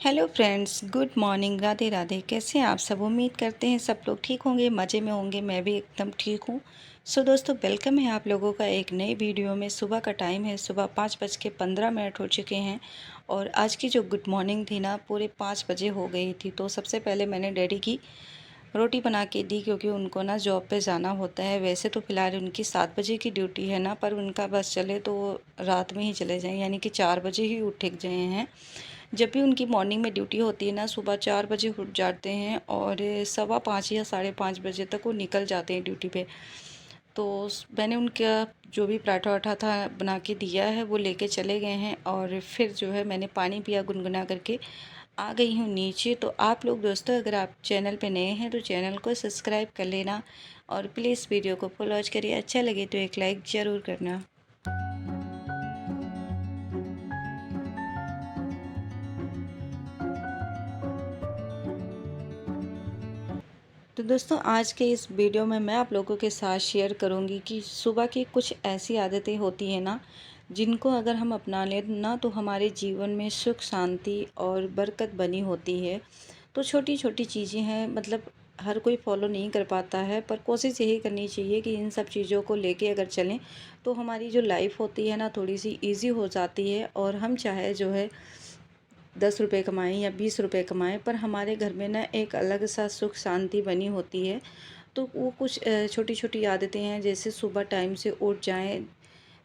Hello friends, good morning, Radhe Radhe. कैसे हैं आप सब? उम्मीद करते हैं सब लोग ठीक होंगे, मज़े में होंगे। मैं भी एकदम ठीक हूँ। सो दोस्तों, वेलकम है आप लोगों का एक नई वीडियो में। सुबह का टाइम है, सुबह 5:15 हो चुके हैं और आज की जो गुड मॉर्निंग थी ना, पूरे 5 बजे हो गई थी। तो सबसे पहले मैंने डैडी की रोटी बना के दी, क्योंकि उनको ना जॉब पे जाना होता है। वैसे तो फ़िलहाल उनकी 7 बजे की ड्यूटी है ना, पर उनका बस चले तो वो रात में ही चले जाएँ, यानी कि 4 बजे ही उठ गए हैं। जब भी उनकी मॉर्निंग में ड्यूटी होती है ना, सुबह 4 बजे उठ जाते हैं और 5:15 या 5:30 बजे तक वो निकल जाते हैं ड्यूटी पे। तो मैंने उनका जो भी पराठा वाठा था बना के दिया है, वो लेके चले गए हैं और फिर जो है मैंने पानी पिया गुनगुना करके, आ गई हूँ नीचे। तो आप लोग दोस्तों, अगर आप चैनल पे नए हैं तो चैनल को सब्सक्राइब कर लेना और प्लीज़ वीडियो को फुल वॉच करिए। अच्छा लगे तो एक लाइक ज़रूर करना। तो दोस्तों, आज के इस वीडियो में मैं आप लोगों के साथ शेयर करूंगी कि सुबह की कुछ ऐसी आदतें होती हैं ना, जिनको अगर हम अपना लें ना, तो हमारे जीवन में सुख शांति और बरकत बनी होती है। तो छोटी छोटी चीज़ें हैं, मतलब हर कोई फॉलो नहीं कर पाता है, पर कोशिश यही करनी चाहिए कि इन सब चीज़ों को लेके अगर चलें तो हमारी जो लाइफ होती है ना, थोड़ी सी ईजी हो जाती है। और हम चाहे जो है 10 रुपये कमाएँ या 20 रुपये कमाएँ, पर हमारे घर में ना एक अलग सा सुख शांति बनी होती है। तो वो कुछ छोटी छोटी आदतें हैं, जैसे सुबह टाइम से उठ जाएं।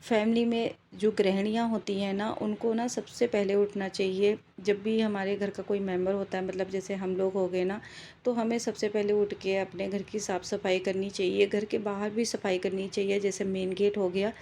फैमिली में जो गृहिणियाँ होती हैं ना, उनको ना सबसे पहले उठना चाहिए। जब भी हमारे घर का कोई मेंबर होता है, मतलब जैसे हम लोग हो गए ना, तो हमें सबसे पहले उठ के अपने घर की साफ़ सफाई करनी चाहिए। घर के बाहर भी सफाई करनी चाहिए, जैसे मेन गेट हो गया,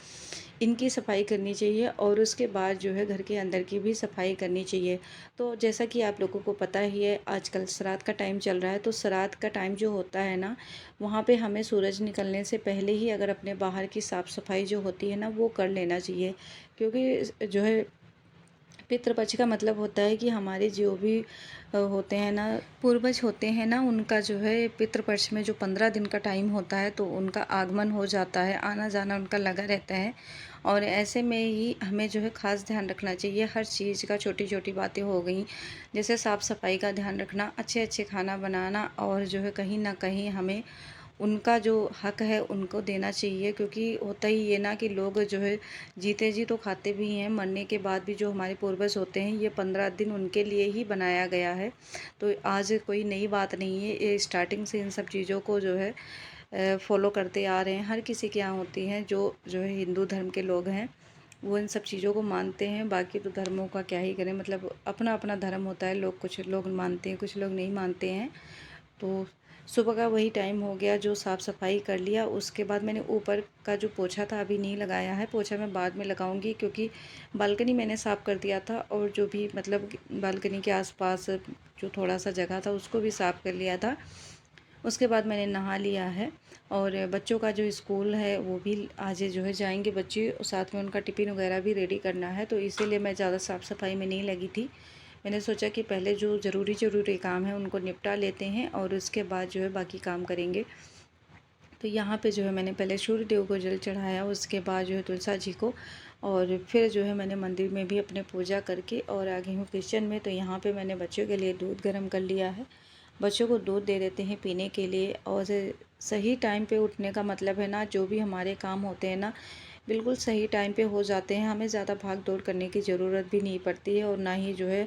इनकी सफाई करनी चाहिए और उसके बाद जो है घर के अंदर की भी सफाई करनी चाहिए। तो जैसा कि आप लोगों को पता ही है, आजकल श्राद्ध का टाइम चल रहा है। तो श्राद्ध का टाइम जो होता है ना, वहाँ पे हमें सूरज निकलने से पहले ही अगर अपने बाहर की साफ़ सफाई जो होती है ना, वो कर लेना चाहिए। क्योंकि जो है पितृपक्ष का मतलब होता है कि हमारे जो भी होते हैं ना, पूर्वज होते हैं ना, उनका जो है पितृपक्ष में जो 15 दिन का टाइम होता है, तो उनका आगमन हो जाता है, आना जाना उनका लगा रहता है। और ऐसे में ही हमें जो है ख़ास ध्यान रखना चाहिए हर चीज़ का। छोटी छोटी बातें हो गई, जैसे साफ़ सफाई का ध्यान रखना, अच्छे अच्छे खाना बनाना, और जो है कहीं ना कहीं हमें उनका जो हक है उनको देना चाहिए। क्योंकि होता ही ये ना कि लोग जो है जीते जी तो खाते भी हैं, मरने के बाद भी जो हमारे पूर्वज होते हैं, ये 15 दिन उनके लिए ही बनाया गया है। तो आज कोई नई बात नहीं है, ये स्टार्टिंग से इन सब चीज़ों को जो है फॉलो करते आ रहे हैं। हर किसी के यहाँ होती हैं, जो है हिंदू धर्म के लोग हैं, वो इन सब चीज़ों को मानते हैं। बाकी तो धर्मों का क्या ही करें, मतलब अपना अपना धर्म होता है। लोग, कुछ लोग मानते हैं, कुछ लोग नहीं मानते हैं। तो सुबह का वही टाइम हो गया, जो साफ़ सफाई कर लिया। उसके बाद मैंने ऊपर का जो पोछा था अभी नहीं लगाया है, पोछा मैं बाद में लगाऊंगी, क्योंकि बालकनी मैंने साफ़ कर दिया था और जो भी मतलब बालकनी के आसपास जो थोड़ा सा जगह था उसको भी साफ़ कर लिया था। उसके बाद मैंने नहा लिया है और बच्चों का जो स्कूल है वो भी आज जो है जाएंगे बच्चे, साथ में उनका टिफ़िन वगैरह भी रेडी करना है। तो इसीलिए मैं ज़्यादा साफ़ सफाई में नहीं लगी थी। मैंने सोचा कि पहले जो ज़रूरी काम है उनको निपटा लेते हैं और उसके बाद जो है बाकी काम करेंगे। तो यहाँ पे जो है मैंने पहले सूर्य देव को जल चढ़ाया, उसके बाद जो है तुलसा जी को, और फिर जो है मैंने मंदिर में भी अपने पूजा करके और आ गई हूँ किचन में। तो यहाँ पे मैंने बच्चों के लिए दूध गर्म कर लिया है। बच्चों को दूध दे देते हैं पीने के लिए। और सही टाइम पे उठने का मतलब है ना, जो भी हमारे काम होते हैं ना, बिल्कुल सही टाइम पे हो जाते हैं। हमें ज़्यादा भाग दौड़ करने की ज़रूरत भी नहीं पड़ती है और ना ही जो है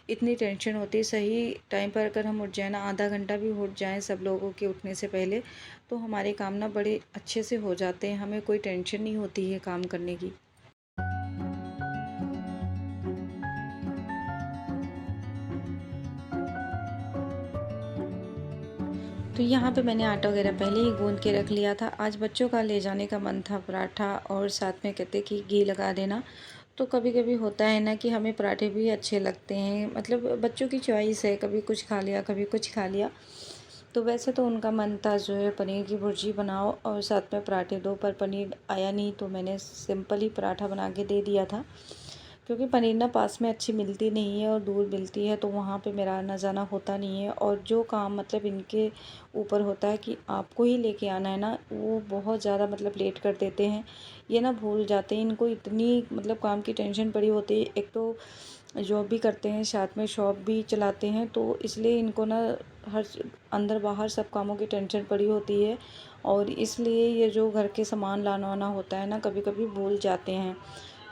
इतनी टेंशन होती है। सही टाइम पर अगर हम उठ जाएँ ना, आधा घंटा भी उठ जाएँ सब लोगों के उठने से पहले, तो हमारे काम ना बड़े अच्छे से हो जाते हैं। हमें कोई टेंशन नहीं होती है काम करने की। तो यहाँ पे मैंने आटा वगैरह पहले ही गूंद के रख लिया था। आज बच्चों का ले जाने का मन था पराठा, और साथ में कहते कि घी लगा देना। तो कभी कभी होता है ना कि हमें पराठे भी अच्छे लगते हैं, मतलब बच्चों की चॉइस है, कभी कुछ खा लिया कभी कुछ खा लिया। तो वैसे तो उनका मन था जो है पनीर की भुर्जी बनाओ और साथ में पराठे दो, पर पनीर आया नहीं, तो मैंने सिंपल ही पराठा बना के दे दिया था। क्योंकि पनीर ना पास में अच्छी मिलती नहीं है और दूर मिलती है, तो वहाँ पे मेरा आना जाना होता नहीं है। और जो काम मतलब इनके ऊपर होता है कि आपको ही लेके आना है ना, वो बहुत ज़्यादा मतलब लेट कर देते हैं। ये ना भूल जाते हैं, इनको इतनी मतलब काम की टेंशन पड़ी होती है। एक तो जॉब भी करते हैं, साथ में शॉप भी चलाते हैं, तो इसलिए इनको ना हर अंदर बाहर सब कामों की टेंशन पड़ी होती है, और इसलिए ये जो घर के सामान लाना वाना होता है ना, कभी कभी भूल जाते हैं।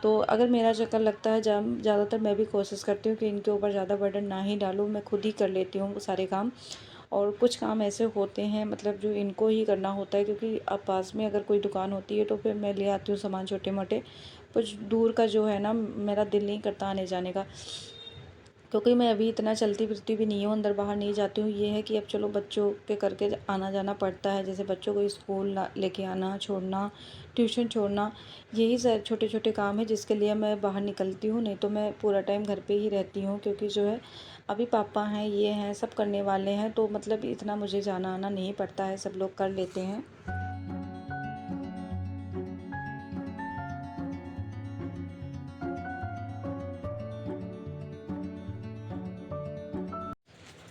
तो अगर मेरा चक्कर लगता है, जब ज़्यादातर मैं भी कोशिश करती हूँ कि इनके ऊपर ज़्यादा बर्डन ना ही डालूँ, मैं खुद ही कर लेती हूँ वो सारे काम। और कुछ काम ऐसे होते हैं मतलब जो इनको ही करना होता है, क्योंकि अब पास में अगर कोई दुकान होती है तो फिर मैं ले आती हूँ सामान छोटे मोटे। कुछ दूर का जो है ना, मेरा दिल नहीं करता आने जाने का, क्योंकि मैं अभी इतना चलती फिरती भी नहीं हूँ, अंदर बाहर नहीं जाती हूँ। ये है कि अब चलो बच्चों के करके आना जाना पड़ता है, जैसे बच्चों को स्कूल लेके आना छोड़ना, ट्यूशन छोड़ना, यही सब छोटे छोटे काम है जिसके लिए मैं बाहर निकलती हूँ। नहीं तो मैं पूरा टाइम घर पे ही रहती हूँ, क्योंकि जो है अभी पापा हैं, ये हैं, सब करने वाले हैं, तो मतलब इतना मुझे जाना आना नहीं पड़ता है, सब लोग कर लेते हैं।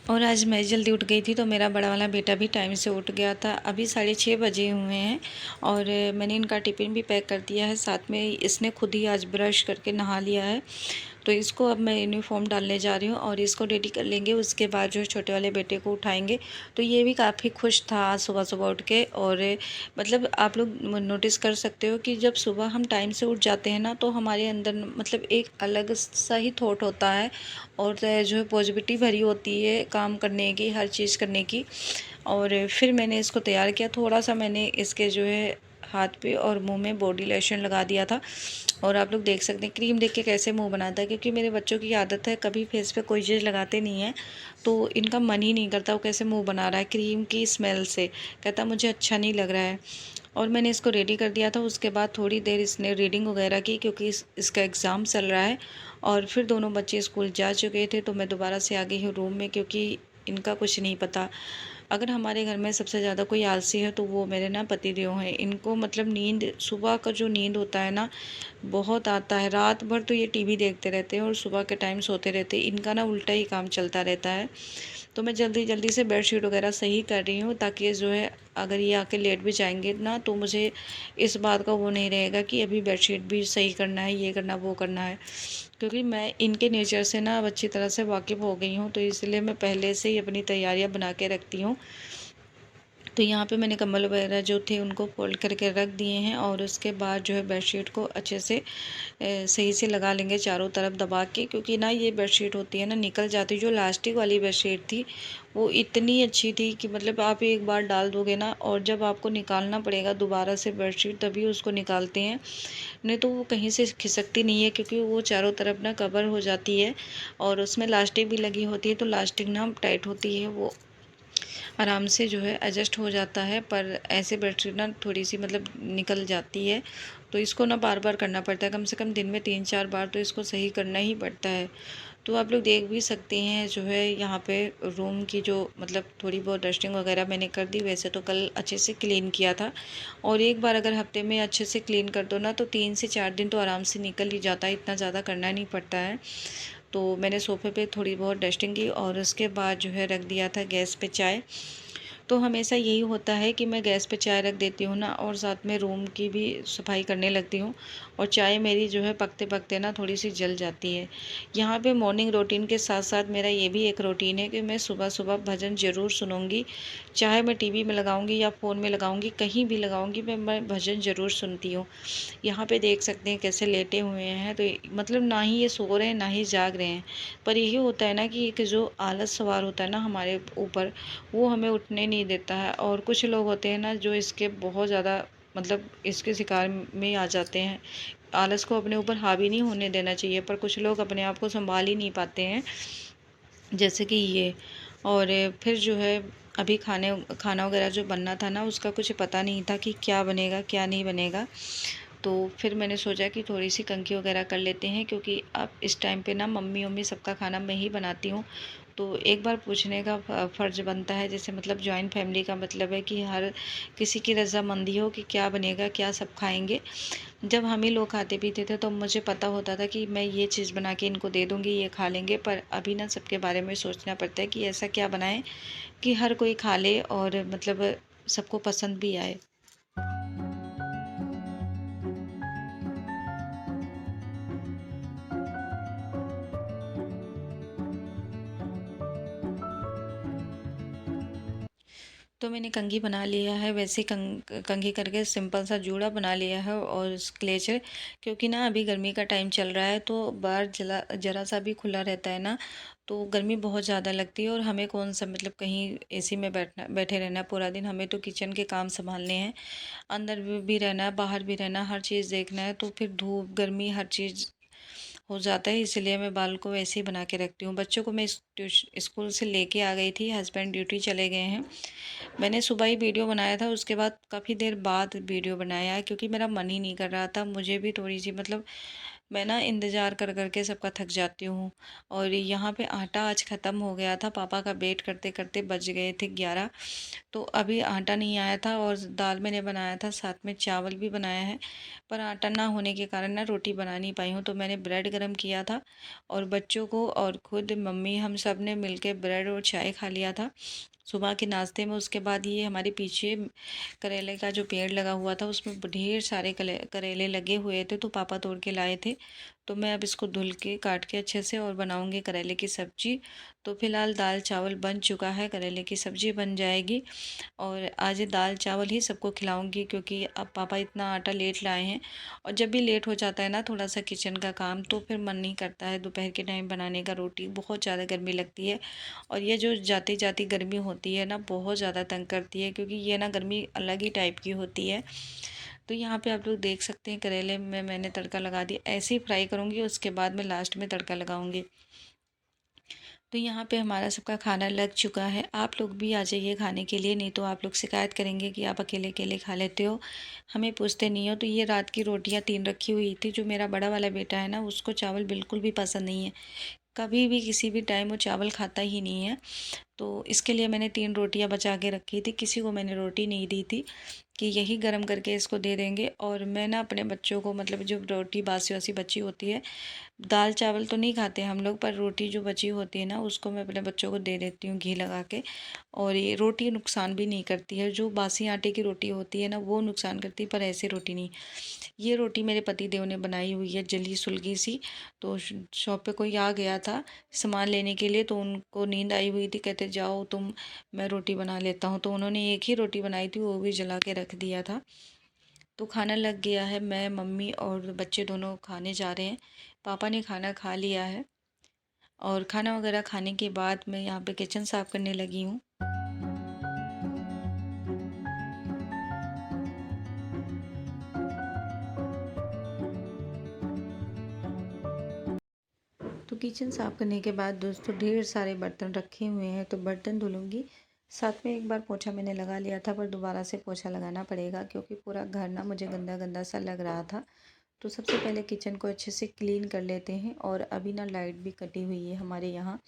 और आज मैं जल्दी उठ गई थी, तो मेरा बड़ा वाला बेटा भी टाइम से उठ गया था। अभी 6:30 बजे हुए हैं, और मैंने इनका टिफ़िन भी पैक कर दिया है। साथ में इसने खुद ही आज ब्रश करके नहा लिया है, तो इसको अब मैं यूनिफ़ॉर्म डालने जा रही हूँ और इसको रेडी कर लेंगे। उसके बाद जो छोटे वाले बेटे को उठाएंगे। तो ये भी काफ़ी खुश था आज सुबह सुबह उठ के। और मतलब आप लोग नोटिस कर सकते हो कि जब सुबह हम टाइम से उठ जाते हैं ना, तो हमारे अंदर मतलब एक अलग सा ही थॉट होता है, और जो है पॉजिटिविटी भरी होती है काम करने की, हर चीज़ करने की। और फिर मैंने इसको तैयार किया, थोड़ा सा मैंने इसके जो है हाथ पे और मुंह में बॉडी लोशन लगा दिया था। और आप लोग देख सकते हैं क्रीम देख के कैसे मुंह बनाता है, क्योंकि मेरे बच्चों की आदत है कभी फेस पे कोई चीज़ लगाते नहीं है, तो इनका मन ही नहीं करता वो कैसे मुंह बना रहा है क्रीम की स्मेल से। कहता मुझे अच्छा नहीं लग रहा है। और मैंने इसको रेडी कर दिया था। उसके बाद थोड़ी देर इसने रीडिंग वगैरह की, क्योंकि इसका एग्ज़ाम चल रहा है। और फिर दोनों बच्चे स्कूल जा चुके थे, तो मैं दोबारा से आ गई हूँ रूम में, क्योंकि इनका कुछ नहीं पता। अगर हमारे घर में सबसे ज़्यादा कोई आलसी है तो वो मेरे ना पतिदेव हैं। इनको मतलब नींद, सुबह का जो नींद होता है ना, बहुत आता है। रात भर तो ये टीवी देखते रहते हैं और सुबह के टाइम सोते रहते हैं। इनका ना उल्टा ही काम चलता रहता है। तो मैं जल्दी जल्दी से बेडशीट वगैरह सही कर रही हूँ, ताकि जो है अगर ये आके लेट भी जाएंगे ना, तो मुझे इस बात का वो नहीं रहेगा कि अभी बेडशीट भी सही करना है, ये करना वो करना है। क्योंकि मैं इनके नेचर से ना अब अच्छी तरह से वाकिफ़ हो गई हूँ, तो इसलिए मैं पहले से ही अपनी तैयारियाँ बना के रखती हूँ। तो यहाँ पे मैंने कंबल वगैरह जो थे उनको फोल्ड करके रख दिए हैं, और उसके बाद जो है बेडशीट को अच्छे से सही से लगा लेंगे चारों तरफ दबा के, क्योंकि ना ये बेडशीट होती है ना निकल जाती। जो लास्टिक वाली बेडशीट थी वो इतनी अच्छी थी कि मतलब आप एक बार डाल दोगे ना, और जब आपको निकालना पड़ेगा दोबारा से बेडशीट तभी उसको निकालते हैं, नहीं तो वो कहीं से खिसकती नहीं है, क्योंकि वो चारों तरफ ना कवर हो जाती है, और उसमें लास्टिक भी लगी होती है, तो लास्टिक ना टाइट होती है, वो आराम से जो है एडजस्ट हो जाता है। पर ऐसे बेडशीट ना थोड़ी सी मतलब निकल जाती है, तो इसको ना बार बार करना पड़ता है, कम से कम दिन में 3-4 बार तो इसको सही करना ही पड़ता है। तो आप लोग देख भी सकते हैं जो है यहाँ पे रूम की जो मतलब थोड़ी बहुत डस्टिंग वगैरह मैंने कर दी। वैसे तो कल अच्छे से क्लीन किया था, और एक बार अगर हफ्ते में अच्छे से क्लीन कर दो ना, तो 3 से 4 दिन तो आराम से निकल ही जाता है, इतना ज़्यादा करना नहीं पड़ता है। तो मैंने सोफ़े पे थोड़ी बहुत डस्टिंग की, और उसके बाद जो है रख दिया था गैस पे चाय। तो हमेशा यही होता है कि मैं गैस पे चाय रख देती हूँ ना, और साथ में रूम की भी सफाई करने लगती हूँ, और चाय मेरी जो है पकते पकते ना थोड़ी सी जल जाती है। यहाँ पे मॉर्निंग रूटीन के साथ साथ मेरा ये भी एक रूटीन है कि मैं सुबह सुबह भजन ज़रूर सुनूँगी। चाहे मैं टीवी में लगाऊँगी या फ़ोन में लगाऊँगी, कहीं भी लगाऊँगी, मैं भजन ज़रूर सुनती हूँ। यहाँ पे देख सकते हैं कैसे लेटे हुए हैं, तो मतलब ना ही ये सो रहे हैं ना ही जाग रहे हैं। पर यही होता है ना कि एक जो आलस सवार होता है ना हमारे ऊपर, वो हमें उठने नहीं देता है। और कुछ लोग होते हैं ना जो इसके बहुत ज़्यादा मतलब इसके शिकार में आ जाते हैं। आलस को अपने ऊपर हावी नहीं होने देना चाहिए, पर कुछ लोग अपने आप को संभाल ही नहीं पाते हैं, जैसे कि ये। और फिर जो है अभी खाना वगैरह जो बनना था ना, उसका कुछ पता नहीं था कि क्या बनेगा क्या नहीं बनेगा। तो फिर मैंने सोचा कि थोड़ी सी कंघी वगैरह कर लेते हैं, क्योंकि अब इस टाइम पे ना मम्मी मम्मी सबका खाना मैं ही बनाती हूँ। तो एक बार पूछने का फ़र्ज़ बनता है, जैसे मतलब जॉइंट फैमिली का मतलब है कि हर किसी की रज़ामंदी हो कि क्या बनेगा, क्या सब खाएंगे। जब हम ही लोग खाते पीते थे तो मुझे पता होता था कि मैं ये चीज़ बना के इनको दे दूँगी, ये खा लेंगे। पर अभी ना सबके बारे में सोचना पड़ता है कि ऐसा क्या बनाएं कि हर कोई खा ले, और मतलब सबको पसंद भी आए। तो मैंने कंघी बना लिया है, वैसे कंघी करके सिंपल सा जूड़ा बना लिया है और क्लेचर, क्योंकि ना अभी गर्मी का टाइम चल रहा है तो बाहर ज़रा सा भी खुला रहता है ना, तो गर्मी बहुत ज़्यादा लगती है। और हमें कौन सा मतलब कहीं एसी में बैठे रहना है पूरा दिन, हमें तो किचन के काम संभालने हैं, अंदर भी रहना है, बाहर भी रहना है, हर चीज़ देखना है, तो फिर धूप गर्मी हर चीज़ हो जाता है। इसलिए मैं बाल को वैसे ही बना के रखती हूँ। बच्चों को मैं स्कूल से लेके आ गई थी, हस्बैंड ड्यूटी चले गए हैं। मैंने सुबह ही वीडियो बनाया था, उसके बाद काफ़ी देर बाद वीडियो बनाया है, क्योंकि मेरा मन ही नहीं कर रहा था। मुझे भी थोड़ी सी मतलब मैं ना इंतज़ार कर कर के सबका थक जाती हूँ। और यहाँ पे आटा आज ख़त्म हो गया था, पापा का वेट करते करते बज गए थे 11। तो अभी आटा नहीं आया था और दाल मैंने बनाया था, साथ में चावल भी बनाया है, पर आटा ना होने के कारण ना रोटी बना नहीं पाई हूँ। तो मैंने ब्रेड गरम किया था और बच्चों को और खुद मम्मी हम सब ने मिलके ब्रेड और चाय खा लिया था सुबह के नाश्ते में। उसके बाद ये हमारे पीछे करेले का जो पेड़ लगा हुआ था, उसमें ढेर सारे करेले लगे हुए थे, तो पापा तोड़ के लाए थे। तो मैं अब इसको धुल के काट के अच्छे से और बनाऊंगी करेले की सब्जी। तो फिलहाल दाल चावल बन चुका है, करेले की सब्जी बन जाएगी। और आज दाल चावल ही सबको खिलाऊंगी, क्योंकि अब पापा इतना आटा लेट लाए हैं। और जब भी लेट हो जाता है ना थोड़ा सा किचन का काम, तो फिर मन नहीं करता है दोपहर के टाइम बनाने का रोटी, बहुत ज़्यादा गर्मी लगती है। और ये जो जाती जाती गर्मी होती है ना, बहुत ज़्यादा तंग करती है, क्योंकि ये ना गर्मी अलग ही टाइप की होती है। तो यहाँ पे आप लोग देख सकते हैं करेले में मैंने तड़का लगा दिया, ऐसे ही फ्राई करूँगी, उसके बाद में लास्ट में तड़का लगाऊंगी। तो यहाँ पे हमारा सबका खाना लग चुका है। आप लोग भी आ जाइए खाने के लिए, नहीं तो आप लोग शिकायत करेंगे कि आप अकेले अकेले खा लेते हो, हमें पूछते नहीं हो। तो ये रात की रोटियाँ 3 रखी हुई थी। जो मेरा बड़ा वाला बेटा है ना, उसको चावल बिल्कुल भी पसंद नहीं है, कभी भी किसी भी टाइम वो चावल खाता ही नहीं है। तो इसके लिए मैंने 3 रोटियां बचा के रखी थी, किसी को मैंने रोटी नहीं दी थी कि यही गरम करके इसको दे देंगे। और मैं ना अपने बच्चों को मतलब जो रोटी बासी वासी बची होती है, दाल चावल तो नहीं खाते हम लोग, पर रोटी जो बची होती है ना, उसको मैं अपने बच्चों को दे देती हूँ घी लगा के। और ये रोटी नुकसान भी नहीं करती है, जो बासी आटे की रोटी होती है ना वो नुकसान करती है, पर ऐसी रोटी नहीं। ये रोटी मेरे पति देव ने बनाई हुई है, जली सुलगी सी। तो शॉप पे कोई आ गया था सामान लेने के लिए, तो उनको नींद आई हुई थी, कहते जाओ तुम, मैं रोटी बना लेता हूँ। तो उन्होंने एक ही रोटी बनाई थी, वो भी जला के रख दिया था। तो खाना लग गया है, मैं मम्मी और बच्चे दोनों खाने जा रहे हैं। पापा ने खाना खा लिया है, और खाना वगैरह खाने के बाद मैं यहाँ पे किचन साफ़ करने लगी हूँ। तो किचन साफ़ करने के बाद दोस्तों ढेर सारे बर्तन रखे हुए हैं, तो बर्तन धुलूँगी। साथ में एक बार पोछा मैंने लगा लिया था, पर दोबारा से पोछा लगाना पड़ेगा, क्योंकि पूरा घर ना मुझे गंदा गंदा सा लग रहा था। तो सबसे पहले किचन को अच्छे से क्लीन कर लेते हैं। और अभी ना लाइट भी कटी हुई है हमारे यहाँ।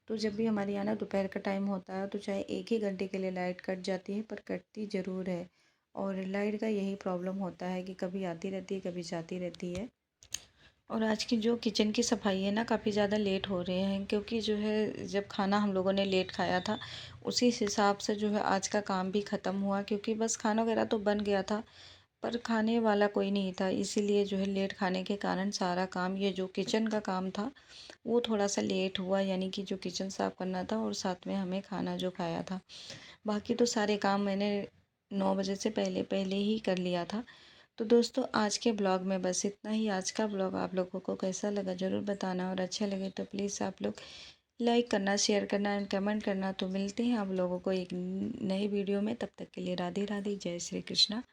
तो जब भी हमारे यहाँ ना दोपहर का टाइम होता है, तो चाहे 1 ही घंटे के लिए लाइट कट जाती है, पर कटती ज़रूर है। और लाइट का यही प्रॉब्लम होता है कि कभी आती रहती है, कभी जाती रहती है। और आज की जो किचन की सफाई है ना, काफ़ी ज़्यादा लेट हो रहे हैं, क्योंकि जो है जब खाना हम लोगों ने लेट खाया था, उसी हिसाब से जो है आज का काम भी ख़त्म हुआ, क्योंकि बस खाना वगैरह तो बन गया था, पर खाने वाला कोई नहीं था। इसीलिए जो है लेट खाने के कारण सारा काम, ये जो किचन का काम था वो थोड़ा सा लेट हुआ, यानी कि जो किचन साफ़ करना था और साथ में हमें खाना जो खाया था। बाकी तो सारे काम मैंने 9 बजे से पहले पहले ही कर लिया था। तो दोस्तों आज के ब्लॉग में बस इतना ही। आज का ब्लॉग आप लोगों को कैसा लगा ज़रूर बताना, और अच्छा लगे तो प्लीज़ आप लोग लाइक करना, शेयर करना एंड कमेंट करना। तो मिलते हैं आप लोगों को एक नई वीडियो में, तब तक के लिए राधे राधे, जय श्री कृष्णा।